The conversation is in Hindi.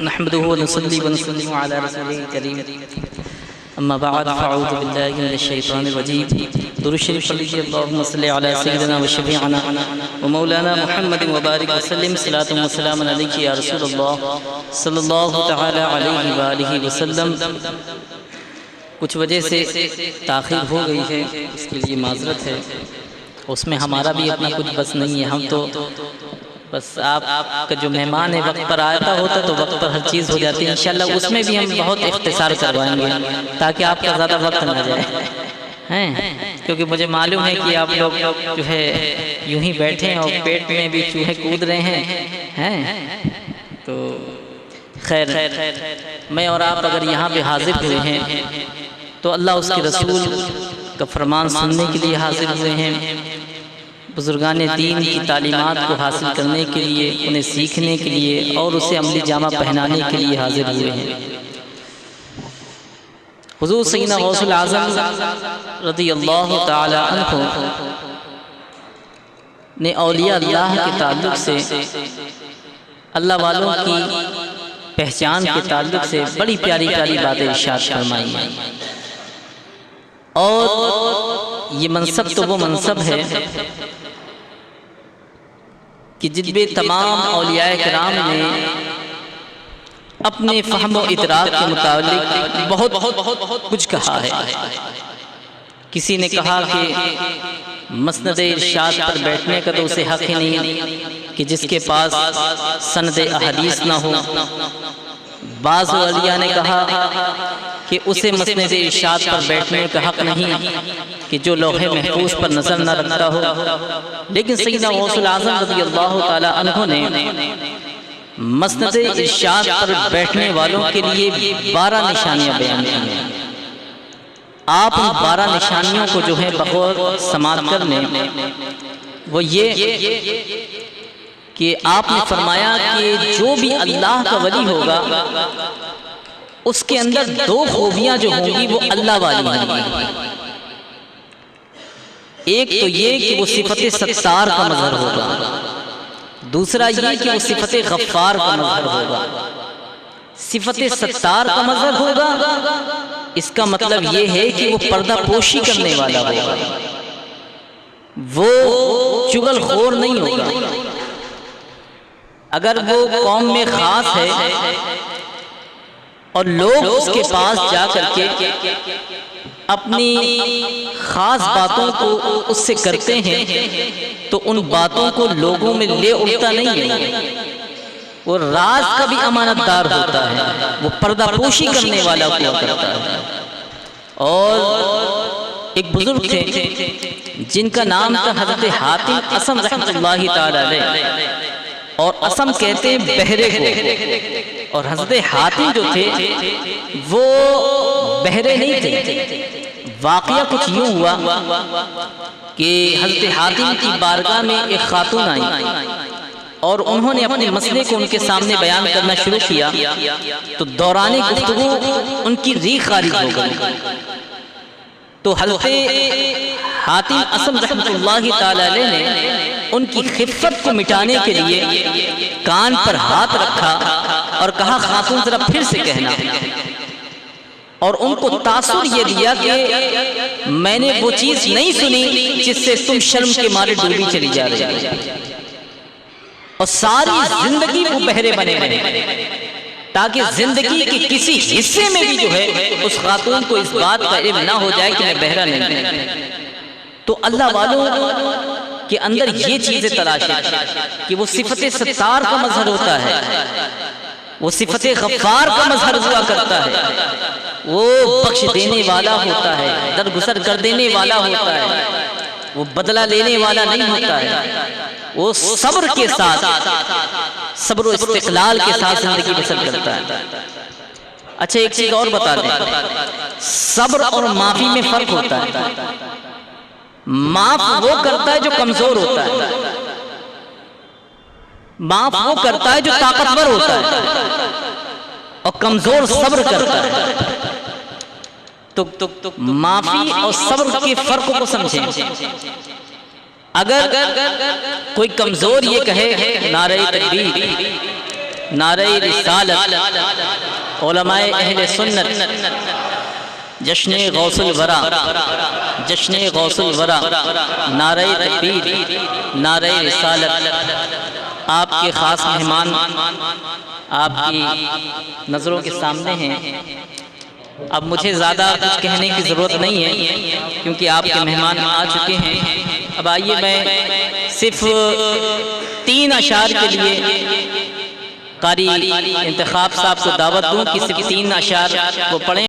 नहमदुहु व नसल्ली व नसल्लिमु अला रसूलिल करीम अम्मा बाद फ़अऊज़ु बिल्लाहि मिनश शैतानिर रजीम। दुरूद शरीफ पढ़ लीजिए। अल्लाहुम्मा सल्लि अला सय्यिदिना व शफ़ीअना व मौलाना मुहम्मदिन व बारिक व सल्लिम सलातुन व सलामुन अलैका या रसूलल्लाह सल्लल्लाहु तआला अलैहि व आलिहि व सल्लम। कुछ वजह से ताख़ीर हो गई है, इसके लिए माज़रत है। उसमें हमारा भी अपना कुछ बस नहीं है। हम तो बस आपका जो मेहमान है वक्त पर आता होता तो वक्त पर हर चीज़ हो जाती है। इंशाल्लाह उसमें भी हम बहुत इख्तिसार करवाएंगे ताकि आपका ज़्यादा वक्त न जाए हैं, क्योंकि मुझे मालूम है कि आप लोग जो है यूं ही बैठे हैं और पेट में भी चूहे कूद रहे हैं। तो खैर, मैं और आप अगर यहाँ पे हाजिर हुए हैं तो अल्लाह उसके रसूल का फरमान सुनने के लिए हाजिर हुए हैं, बुजुर्गान दीन की तालीमात को हासिल करने के लिए, उन्हें सीखने के लिए और उसे अमली जामा पहनाने के लिए हाजिर हुए हैं। हुज़ूर सय्यदना गौसुल आज़म रज़ियल्लाहु ताला अन्हु ने औलिया अल्लाह के ताल्लुक़ से, अल्लाह वालों की पहचान के ताल्लुक़ से बड़ी प्यारी प्यारी बातें इरशाद फरमाई हैं। और ये मनसब तो वो मनसब है कि जिनमें तमाम औलियाए किराम ने अपने फ़हम और इदराक के मुताबिक बहुत कुछ कहा है। किसी ने कहा कि मसनद इरशाद पर बैठने का तो उसे हक़ ही नहीं कि जिसके पास सनद अहदीस ना हो। बाज़ औलिया ने कहा कि उसे मसनद इरशाद पर बैठने का हक़ नहीं कि जो लौहे महफूज पर नज़र न रखता हो। लेकिन सय्यदना गौसुल आज़म रज़ियल्लाहु ताला अन्हु ने मसनद इरशाद पर बैठने वालों के लिए 12 निशानियाँ बयान की हैं। आप उन 12 निशानियों को जो है बग़ौर समाअत कर लें। वो ये कि आपने फरमाया कि जो भी अल्लाह का वली होगा उसके अंदर 2 खूबियाँ जो होंगी वो अल्लाह वाली होंगी। एक तो ये कि वो सिफ़त सत्तार का मज़हर होगा, दूसरा ये कि वो सिफ़त गफ़्फ़ार का मज़हर होगा। सिफ़त सत्तार का मज़हर होगा, इसका मतलब ये है कि वो पर्दा पोशी करने वाला होगा, वो चुगलखोर नहीं होगा। अगर वो कौम में ख़ास है और लोग उसके पास जा करके अपनी ख़ास बातों को उससे करते हैं तो उन बातों को लोगों में ले उड़ता नहीं है। वो राज का भी अमानतदार होता है, वो पर्दापोशी करने वाला हुआ करता है। और एक बुजुर्ग थे जिनका नाम था हज़रत हातिम असम रहमतुल्लाहि ताला अलैह, और असम कहते हैं बहरे को। और हज़रत हातिम जो थे वो बहरे नहीं थे। वाक़या कुछ यूँ हुआ कि हज़रत हातिम की बारगाह में एक खातून आई और उन्होंने अपने मसले को उनके सामने बयान करना शुरू किया तो दौराने गुफ्तगू उनकी रीह खारिज हो गई। तो हज़रत हातिम असम रहमतुल्लाहि ताला अलैह ने उनकी खिफ़्फ़त को मिटाने के लिए कान पर हाथ रखा और कहा, खातून ज़रा फिर से कहना। और उनको तासुर ये दिया कि मैंने वो चीज़ नहीं सुनी जिससे तुम शर्म के मारे डूबी चली जा रही हो। और सारी जिंदगी वो बहरे बने रहे ताकि जिंदगी के किसी हिस्से में भी जो है उस खातून को इस बात का इल्म ना हो जाए कि मैं बहरा नहीं हूं। तो अल्लाह वालों के अंदर ये चीजें तलाशें कि वो सिफ़त सत्तार का मज़हर होता है, वो सिफ़त गफ़्फ़ार का मज़हर हुआ करता है, वो बख्श देने वाला होता है, दरगुजर कर देने वाला होता है, वो बदला लेने वाला नहीं होता है, वो सब्र के साथ, सब्र और इस्तिक़लाल के साथ जिंदगी बसर करता है। अच्छा, एक चीज और बता दें, सब्र और माफी में फर्क होता है। माफ वो करता है जो कमजोर होता है, माफ वो करता है जो ताकतवर होता है, और कमजोर सब्र करता है। तो माफी और सब्र के फर्क को समझें। अगर कोई कमजोर ये कहे नारे तकबीर, नारे रिसालत, उलमाए अहले सुन्नत, जश्न गौसुल वरा, जश्न गौसुल वरा, नारे तकबीर, नारे रिसालत, आपके ख़ास मेहमान आपकी नज़रों के सामने हैं। अब मुझे ज़्यादा कुछ कहने की ज़रूरत नहीं है क्योंकि आपके मेहमान आ चुके हैं। अब आइए मैं सिर्फ 3 अशार के लिए कारी इंतखाब साहब को दावत दूं कि सिर्फ 3 अशार वो पढ़ें।